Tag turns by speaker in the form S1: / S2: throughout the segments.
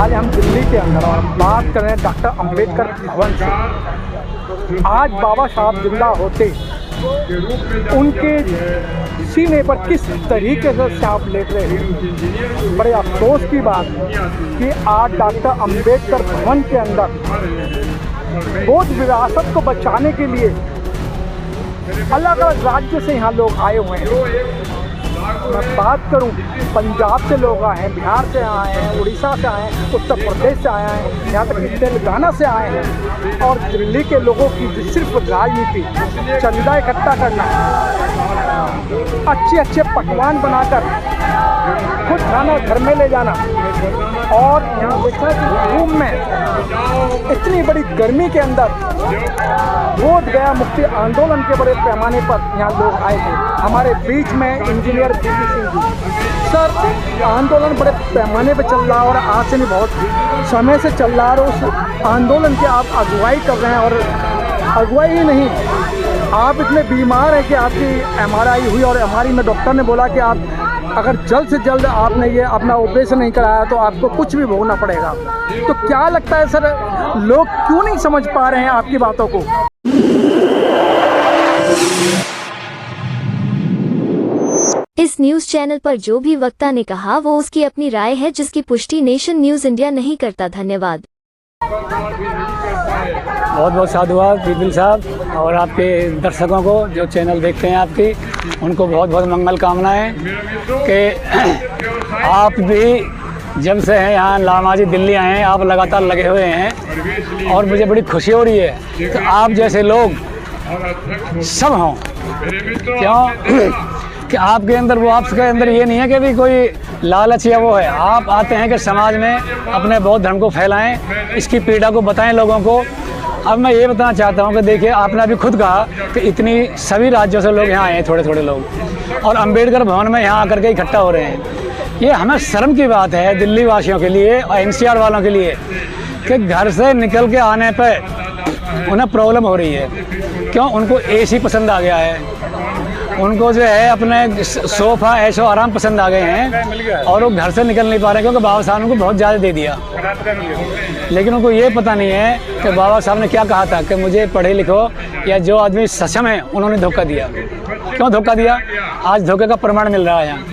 S1: आज हम दिल्ली के अंदर और बात करें डॉक्टर अंबेडकर भवन से। आज बाबा साहब जिंदा होते उनके सीने पर किस तरीके से छाप लेते हैं। बड़े अफसोस की बात कि आज डॉक्टर अंबेडकर भवन के अंदर बौद्ध विरासत को बचाने के लिए अलग अलग राज्य से यहाँ लोग आए हुए हैं। मैं बात करूं, पंजाब से लोग आए हैं, बिहार से आए हैं, उड़ीसा से आए हैं, उत्तर प्रदेश से आए हैं, यहाँ तक कि तेलंगाना से आए हैं। और दिल्ली के लोगों की सिर्फ राजनीति, चंदा इकट्ठा करना, अच्छे अच्छे पकवान बनाकर खुद खाना घर में ले जाना, और यहाँ देखा कि रूम में इतनी बड़ी गर्मी के अंदर बोध गया मुक्ति आंदोलन के बड़े पैमाने पर यहाँ लोग आए थे। हमारे बीच में engineer BP Singh ji. Sir, आंदोलन बड़े पैमाने पर चल रहा है और आज से नहीं बहुत समय से चल रहा है, और उस आंदोलन की आप अगुवाई कर रहे हैं। और अगुवाई ही नहीं, आप इतने बीमार हैं कि आपकी MRI हुई और MRI में डॉक्टर ने बोला कि आप अगर जल्द से जल्द आपने ये अपना ऑपरेशन नहीं कराया तो आपको कुछ भी भोगना पड़ेगा। तो क्या लगता है सर, लोग क्यों नहीं समझ पा रहे हैं आपकी बातों को?
S2: इस न्यूज चैनल पर जो भी वक्ता ने कहा वो उसकी अपनी राय है, जिसकी पुष्टि नेशन न्यूज इंडिया नहीं करता। धन्यवाद।
S3: बहुत बहुत साधुवाद विपिन साहब, और आपके दर्शकों को जो चैनल देखते हैं आपकी, उनको बहुत बहुत मंगल कामनाएं कि आप भी जब से हैं यहाँ लामाजी दिल्ली आए हैं, आप लगातार लगे हुए हैं और मुझे बड़ी खुशी हो रही है कि आप जैसे लोग सब हों। क्यों कि आपके अंदर वो, आपके अंदर ये नहीं है कि भी कोई लालच या वो है। आप आते हैं कि समाज में अपने बौद्ध धर्म को फैलाएं, इसकी पीड़ा को बताएं लोगों को। अब मैं ये बताना चाहता हूँ कि देखिए, आपने अभी खुद कहा कि इतनी सभी राज्यों से लोग यहाँ आए हैं, थोड़े थोड़े लोग, और अंबेडकर भवन में यहाँ आकर के इकट्ठा हो रहे हैं। ये हमें शर्म की बात है दिल्ली वासियों के लिए और NCR वालों के लिए कि घर से निकल के आने पर उन्हें प्रॉब्लम हो रही है। क्यों? उनको AC पसंद आ गया है, उनको जो है अपने सोफ़ा ऐशो आराम पसंद आ गए हैं, और वो घर से निकल नहीं पा रहे क्योंकि बाबा साहब ने उनको बहुत ज़्यादा दे दिया। लेकिन उनको ये पता नहीं है कि बाबा साहब ने क्या कहा था कि मुझे पढ़े लिखो या जो आदमी सक्षम है उन्होंने धोखा दिया। क्यों धोखा दिया? आज धोखे का प्रमाण मिल रहा है यहाँ।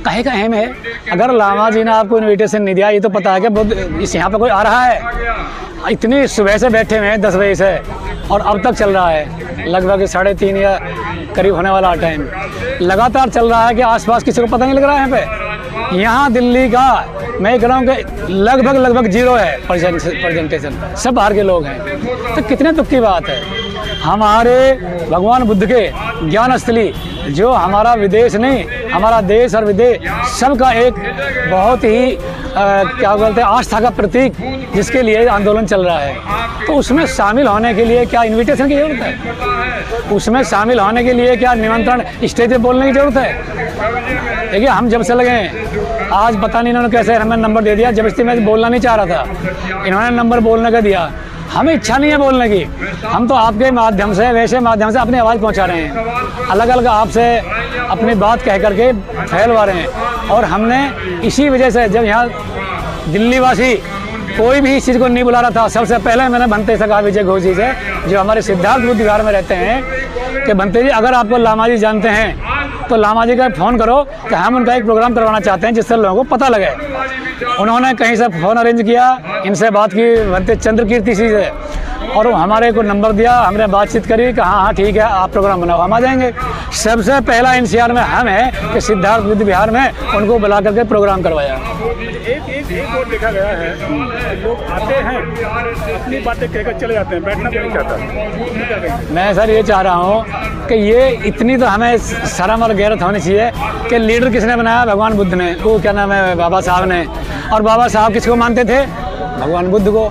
S3: कहे का अहम है, अगर लामा जी ने आपको इन्विटेशन नहीं दिया, ये तो पता है कि बहुत इस यहाँ पर कोई आ रहा है। इतनी सुबह से बैठे हुए हैं 10 बजे से, और अब तक चल रहा है, लगभग 3:30 या करीब होने वाला टाइम लगातार चल रहा है कि आसपास किसी को पता नहीं लग रहा है। यहाँ पे यहाँ दिल्ली का मैं कह रहा हूँ कि लगभग 0 है प्रेजेंटेशन, सब बाहर के लोग हैं। तो कितने दुख की बात है। हमारे भगवान बुद्ध के ज्ञान स्थली, जो हमारा विदेश नहीं, हमारा देश और विदेश सबका एक बहुत ही क्या बोलते हैं, आस्था का प्रतीक, जिसके लिए आंदोलन चल रहा है। तो उसमें शामिल होने के लिए क्या इनविटेशन की ज़रूरत है? उसमें शामिल होने के लिए क्या निमंत्रण स्टेज पे बोलने की ज़रूरत है? देखिए, हम जब से लगे हैं, आज पता नहीं इन्होंने कैसे हमें नंबर दे दिया। जबरदस्ती मैं बोलना नहीं चाह रहा था, इन्होंने नंबर बोलने का दिया। हमें इच्छा नहीं है बोलने की, हम तो आपके माध्यम से, वैसे माध्यम से अपनी आवाज़ पहुंचा रहे हैं, अलग अलग आपसे अपनी बात कह करके फैलवा रहे हैं। और हमने इसी वजह से, जब यहाँ दिल्ली वासी कोई भी इस चीज़ को नहीं बुला रहा था, सबसे पहले मैंने भंते से कहा, विजय घोष जी से, जो हमारे सिद्धार्थ बुद्ध विहार में रहते हैं, कि भंते जी अगर आपको लामा जी जानते हैं तो लामा जी का फ़ोन करो कि हम उनका एक प्रोग्राम करवाना चाहते हैं जिससे लोगों को पता लगे। उन्होंने कहीं से फ़ोन अरेंज किया, इनसे बात की भंते चंद्र कीर्ति जी से, और वो हमारे को नंबर दिया, हमने बातचीत करी कि हाँ ठीक है, आप प्रोग्राम बनाओ, हम आ जाएंगे। सबसे पहला NCR में हम है कि सिद्धार्थ बुद्ध विहार में उनको बुला करके प्रोग्राम करवाया।
S4: एक और देखा गया है, लोग आते हैं, अपनी बातें कहकर चले जाते हैं, बैठना नहीं चाहता।
S3: मैं सर ये चाह रहा हूँ कि ये इतनी तो हमें शर्म और गैरत होनी चाहिए कि लीडर किसने बनाया? भगवान बुद्ध ने, वो क्या नाम है, बाबा साहब ने। और बाबा साहब किसको मानते थे? भगवान बुद्ध को।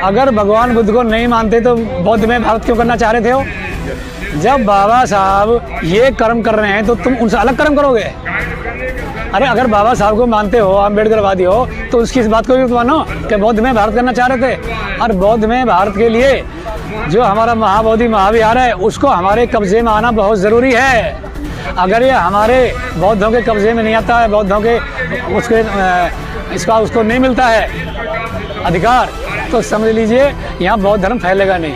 S3: अगर भगवान बुद्ध को नहीं मानते तो बौद्ध में भारत क्यों करना चाह रहे थे? हो जब बाबा साहब ये कर्म कर रहे हैं तो तुम उनसे अलग कर्म करोगे? अरे अगर बाबा साहब को मानते हो, अम्बेडकरवादी हो, तो उसकी इस बात को भी मानो कि बौद्ध में भारत करना चाह रहे थे। और बौद्ध में भारत के लिए जो हमारा महाबोधि महाविहार है, उसको हमारे कब्जे में आना बहुत ज़रूरी है। अगर ये हमारे बौद्धों के कब्जे में नहीं आता है, बौद्धों के उसके उसको नहीं मिलता है अधिकार, तो समझ लीजिए यहाँ बौद्ध धर्म फैलेगा नहीं।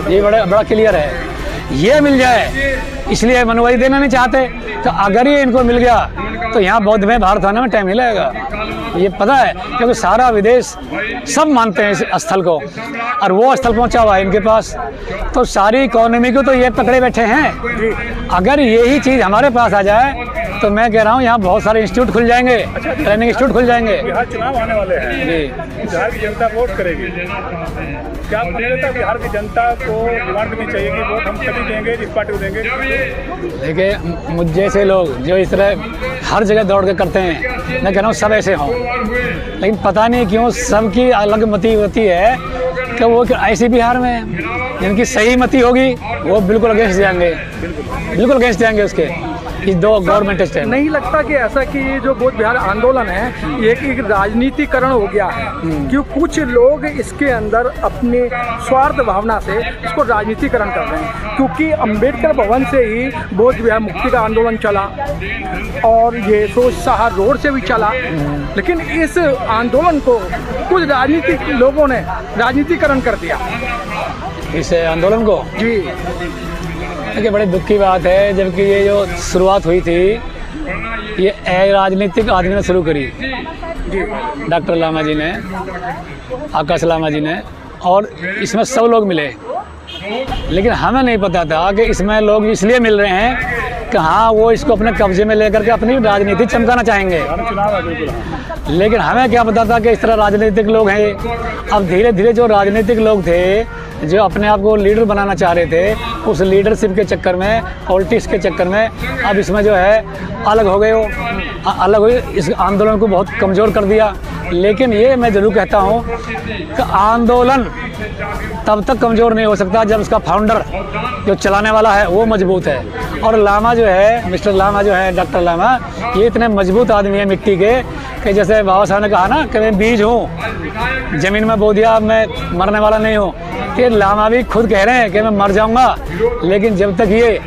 S3: ये बड़ा क्लियर है। ये मिल जाए इसलिए मनुवादी देना नहीं चाहते, तो अगर ये इनको मिल गया तो यहाँ बौद्ध में भारत आने में टाइम नहीं लगेगा। ये पता है, क्योंकि सारा विदेश सब मानते हैं इस स्थल को, और वो स्थल पहुंचा हुआ है इनके पास, तो सारी इकोनॉमी को तो ये पकड़े बैठे हैं। अगर यही चीज़ हमारे पास आ जाए तो मैं कह रहा हूँ यहाँ बहुत सारे इंस्टीट्यूट खुल जाएंगे, ट्रेनिंग इंस्टीट्यूट खुल जाएंगे।
S4: बिहार चुनाव आने वाले हैं जी, बिहार की जनता वोट करेगी। क्या आपको नहीं लगता बिहार की जनता को डिमांड करनी चाहिए कि वोट हम तभी देंगे जिस पार्टी को देंगे?
S3: देखिए, मुझ जैसे लोग जो इस तरह हर जगह दौड़ के करते हैं, मैं कह रहा हूँ सब ऐसे हों, लेकिन पता नहीं क्यों सबकी अलग मति होती है कि वो ऐसी बिहार में जिनकी सही मति होगी वो बिल्कुल अगेंस्ट जाएंगे, बिल्कुल अगेंस्ट जाएंगे उसके। ये दो गवर्नमेंट स्टैंड।
S1: नहीं लगता कि ऐसा कि ये जो बौद्ध विहार आंदोलन है ये एक राजनीतिकरण हो गया है, क्यों कुछ लोग इसके अंदर अपने स्वार्थ भावना से इसको राजनीतिकरण कर रहे हैं? क्योंकि अंबेडकर भवन से ही बौद्ध विहार मुक्ति का आंदोलन चला और ये सोच शाह रोड से भी चला, लेकिन इस आंदोलन को कुछ राजनीतिक लोगों ने राजनीतिकरण कर दिया
S3: इस आंदोलन को।
S1: जी
S3: देखिए, बड़े दुख की बात है, जबकि ये जो शुरुआत हुई थी ये राजनीतिक आदमी ने शुरू करी, डॉक्टर लामा जी ने, आकाश लामा जी ने, और इसमें सब लोग मिले, लेकिन हमें नहीं पता था कि इसमें लोग इसलिए मिल रहे हैं कि हाँ वो इसको अपने कब्जे में लेकर के अपनी राजनीति चमकाना चाहेंगे। लेकिन हमें क्या पता था कि इस तरह राजनीतिक लोग हैं। अब धीरे धीरे जो राजनीतिक लोग थे जो अपने आप को लीडर बनाना चाह रहे थे, उस लीडरशिप के चक्कर में, पॉलिटिक्स के चक्कर में अब इसमें जो है अलग हो गए, वो अलग हुए, इस आंदोलन को बहुत कमज़ोर कर दिया। लेकिन ये मैं ज़रूर कहता हूँ कि आंदोलन तब तक कमज़ोर नहीं हो सकता जब उसका फाउंडर जो चलाने वाला है वो मजबूत है। और लामा जो है, मिस्टर लामा जो है, डॉक्टर लामा, ये इतने मजबूत आदमी है मिट्टी के कि जैसे बाबा साहब ने कहा ना कि मैं बीज हूँ, ज़मीन में बो दिया, मैं मरने वाला नहीं हूँ। ये लामा भी खुद कह रहे हैं कि मैं मर जाऊँगा, लेकिन जब तक ये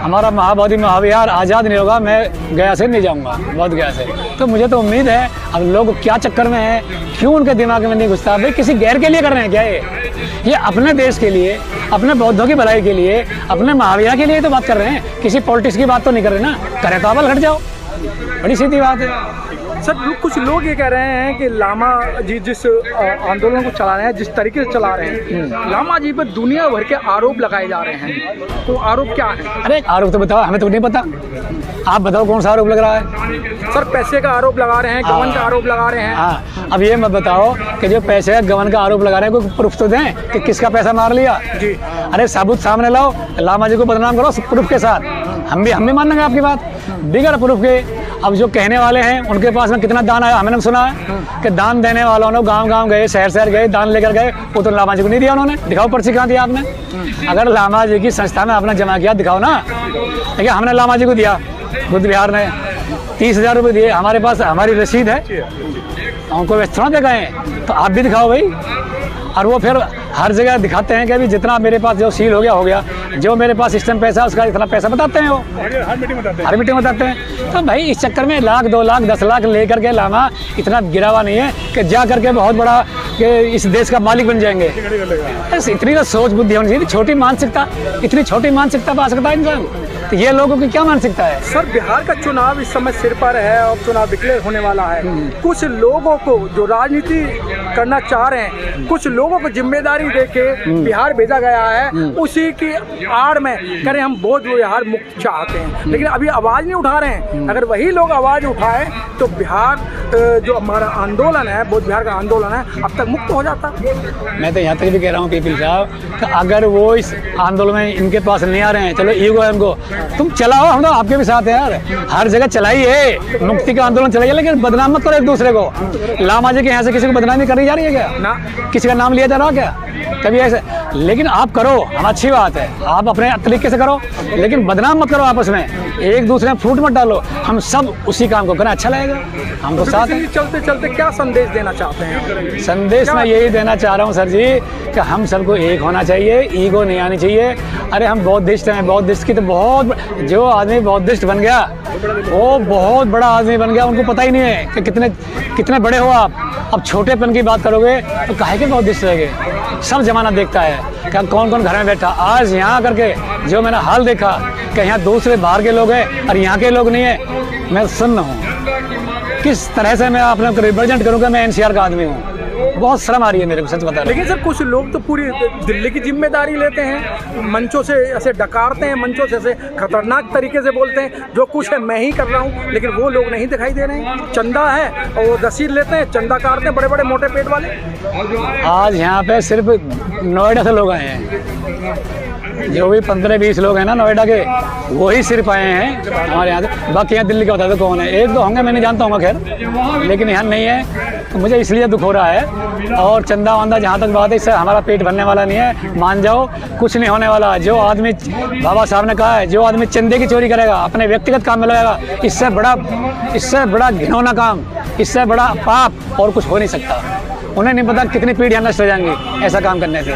S3: हमारा महाबोधि महाविहार आज़ाद नहीं होगा मैं गया से नहीं जाऊँगा, बौद्ध गया से। तो मुझे तो उम्मीद है, अब लोग क्या चक्कर में हैं, क्यों उनके दिमाग में नहीं घुसता? भाई किसी गैर के लिए कर रहे हैं क्या ये अपने देश के लिए, अपने बौद्धों की भलाई के लिए, अपने महाविहार के लिए तो बात कर रहे हैं, किसी पॉलिटिक्स की बात तो नहीं कर रहे ना। करे तो आप हट जाओ, बड़ी सीधी बात है।
S1: सर, कुछ लोग ये कह रहे हैं कि लामा जी जिस आंदोलन को चला रहे हैं, जिस तरीके से चला रहे हैं, लामा जी पर दुनिया भर के आरोप लगाए जा रहे हैं, तो आरोप क्या है?
S3: अरे आरोप तो बताओ, हमें तो नहीं पता, आप बताओ कौन सा आरोप लग रहा है?
S1: सर, पैसे का आरोप लगा रहे हैं, गबन का आरोप लगा रहे हैं।
S3: हाँ, अब ये मत बताओ कि जो पैसे का गबन का आरोप लगा रहे हैं, कोई प्रूफ तो दें कि किसका पैसा मार लिया जी। अरे सबूत सामने लाओ, लामा जी को बदनाम करो प्रूफ के साथ, हम भी मानेंगे आपकी बात बिगड़ प्रूफ के। अब जो कहने वाले हैं उनके पास में कितना दान आया, हमने सुना है कि दान देने वालों ने गांव-गांव गए, शहर गए, दान लेकर गए, वो तो लामा जी को नहीं दिया उन्होंने। दिखाओ पर्ची कहाँ दिया आपने? अगर लामा जी की संस्था में आपने जमा किया दिखाओ ना। देखिए, हमने लामा जी को दिया, बुद्ध विहार ने 30,000 रुपये दिए, हमारे पास हमारी रसीद है, उनको व्यस्त थोड़ा दे गए, तो आप भी दिखाओ भाई। और वो फिर हर जगह दिखाते हैं कि अभी जितना मेरे पास जो सील हो गया, जो मेरे पास सिस्टम पैसा है उसका इतना पैसा बताते हैं, वो हर मीटिंग बताते हैं। तो भाई इस चक्कर में 1 लाख 2 लाख 10 लाख लेकर के लामा इतना गिरा हुआ नहीं है कि जा करके बहुत बड़ा कि इस देश का मालिक बन जाएंगे। इतनी तो सोच बुद्धि होनी चाहिए, छोटी मानसिकता, इतनी छोटी मानसिकता पा सकता है इंसान? तो ये लोगों की क्या मानसिकता है?
S1: सर, बिहार का चुनाव इस समय सिर पर है और चुनाव डिक्लेयर होने वाला है। कुछ लोगों को जो राजनीति करना चाह रहे हैं, कुछ लोगों को जिम्मेदारी देके बिहार भेजा गया है, उसी की आड़ में करें हम बौद्ध विहार मुक्त चाहते हैं, लेकिन अभी आवाज़ नहीं उठा रहे हैं। अगर वही लोग आवाज़ उठाएं तो बिहार जो हमारा आंदोलन है, बौद्ध विहार का आंदोलन है, अब तक मुक्त हो जाता।
S3: मैं तो यहाँ तक भी कह रहा हूँ पीपल साहब कि अगर वो इस आंदोलन में इनके पास नहीं आ रहे हैं, चलो ईगो है उनको, तुम चलाओ, हम तो आपके भी साथ हैं यार, हर जगह चलाइए, मुक्ति का आंदोलन चलाइए, लेकिन बदनाम मत करो एक दूसरे को। लामा जी के यहाँ से किसी को बदनामी करनी जा रही है क्या? ना। किसी का नाम लिया जा रहा क्या कभी? ऐसे लेकिन आप करो, हम अच्छी बात है, आप अपने तरीके से करो, लेकिन बदनाम मत करो आपस में, एक दूसरे में फूट मत डालो। हम सब उसी काम को करें, अच्छा लगेगा, हम तो साथ हैं।
S1: चलते चलते क्या संदेश देना चाहते हैं?
S3: संदेश मैं यही देना चाह रहा हूँ सर जी कि हम सबको एक होना चाहिए, ईगो नहीं आनी चाहिए। अरे हम बौद्धिस्ट हैं, बौद्धिस्ट की तो बहुत, जो आदमी बौद्धिस्ट बन गया वो बहुत बड़ा आदमी बन गया, उनको पता ही नहीं है कि कितने बड़े हो आप। अब छोटेपन की बात करोगे तो काहे के बौद्धिस्ट रहेंगे? सब जमाना देखता है कि कौन कौन घर में बैठा। आज यहाँ करके जो मैंने हाल देखा कि यहाँ दूसरे बाहर के लोग हैं और यहाँ के लोग नहीं है, मैं सुन रहा हूँ किस तरह से मैं अपने को रिप्रेजेंट करूँगा। मैं एनसीआर का आदमी हूँ, बहुत शर्म आ रही है मेरे को, सच बता रहा हूं।
S1: लेकिन सर कुछ लोग तो पूरी दिल्ली की जिम्मेदारी लेते हैं, मंचों से ऐसे डकारते हैं, मंचों से ऐसे खतरनाक तरीके से बोलते हैं जो कुछ है मैं ही कर रहा हूँ, लेकिन वो लोग नहीं दिखाई दे रहे हैं। चंदा है और वो रसीद लेते हैं, चंदा काटते हैं, बड़े बड़े मोटे पेट वाले।
S3: आज यहाँ पे सिर्फ नोएडा से लोग आए हैं, जो भी 15-20 लोग हैं ना नोएडा के, वही सिर्फ आए हैं हमारे यहाँ से। बाकी यहाँ दिल्ली का बता दो कौन है, एक दो होंगे, मैं नहीं जानता हूँ खैर, लेकिन यहाँ नहीं है, तो मुझे इसलिए दुख हो रहा है। और चंदा वंदा जहाँ तक बात है, इससे हमारा पेट भरने वाला नहीं है, मान जाओ, कुछ नहीं होने वाला। जो आदमी, बाबा साहब ने कहा है, जो आदमी चंदे की चोरी करेगा, अपने व्यक्तिगत काम में लगाएगा, इससे बड़ा घिनौना काम, इससे बड़ा पाप और कुछ हो नहीं सकता। उन्हें नहीं पता कितनी पीढ़ियाँ नष्ट हो जाएंगी ऐसा काम करने से।